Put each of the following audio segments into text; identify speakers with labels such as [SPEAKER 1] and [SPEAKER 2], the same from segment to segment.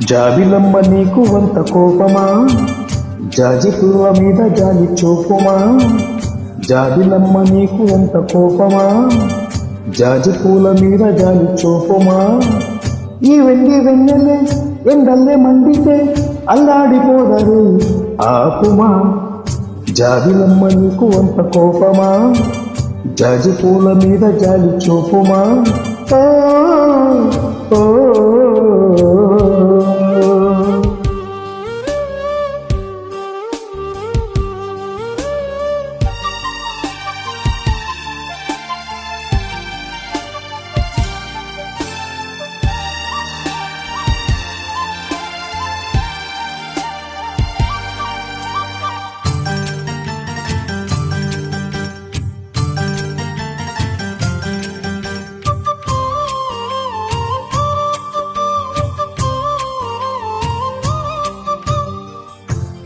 [SPEAKER 1] జాబిలమ్మ నీకు వంత కోపమా, జాజి పువ్వ మీద జాలి చూపుమా. జాబిలమ్మ నీకు వంత కోపమా, జాజి పూల మీద జాలి చూపుమా. ఈ వెండి వెన్నెలే ఎండల్లే మండితే అల్లాడిపోదరు ఆపుమా. జాబిలమ్మ నీకు వంత కోపమా, జాజి పూల మీద జాలి చూపుమా. ఓ ఓ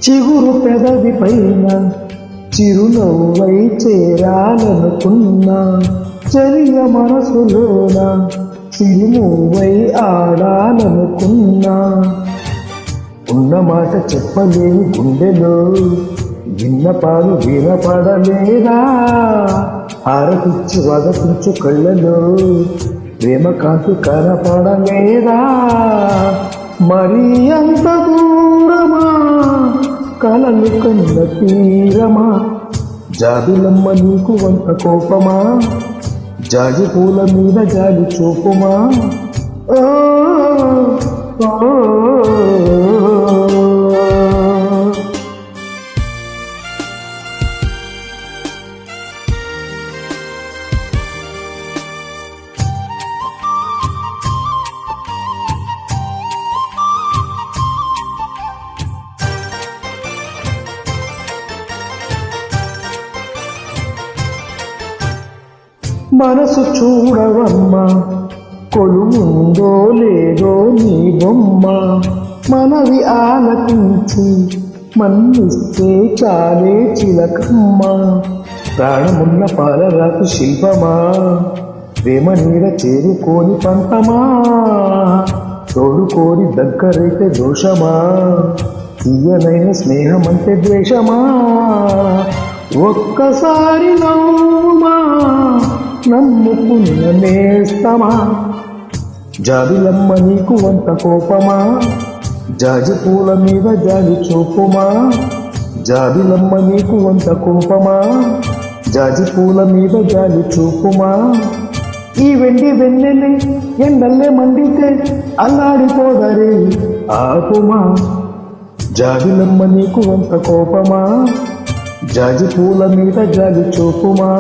[SPEAKER 1] చిగురు పెదవి పైన చిరునవ్వై చేరాలనుకున్నా, చలియ మనసులోన చిరునవ్వై ఆడాలనుకున్నా. ఉన్న మాట చెప్పలేని గుండెలో విన్నపాలు వినపడలేదా. ఆరతిచ్చి వదపించు కళ్ళలో ప్రేమ కాంతి కనపడలేదా. మరీ అంత దూరమా కలలు కన్న తీరమా. జాబిలమ్మ నీకు వంత కోపమా, జాజి పూల మీద జాలి చూపుమా. ఓ ఓ మనసు చూడవమ్మా, కొలువుందో లేదో నీ బొమ్మ. మనవి ఆలకించి మన్నిస్తే చాలే చిలకమ్మ. ప్రాణమున్న పాలరాకు శిల్పమా, ప్రేమ నీడ చేరుకోని పంతమా. తోడుకోని దగ్గరైతే దోషమా, తీయనైన స్నేహమంటే ద్వేషమా. ఒక్కసారి నవ్వుమా, నమ్ముకున్న నేస్తమా. జాబిలమ్మ నీకు వంత కోపమా, జాజి పూల మీద జాలి చూపుమా. జాబిలమ్మ నీకు వంత కోపమా, జాజి పూల మీద జాలి చూపుమా. ఈ వెండి వెన్నెలే ఎండల్లే మండితే అల్లాడిపోదరే ఆపుమా. జాబిలమ్మ నీకు వంత కోపమా, జాజి పూల మీద జాలి చూపుమా.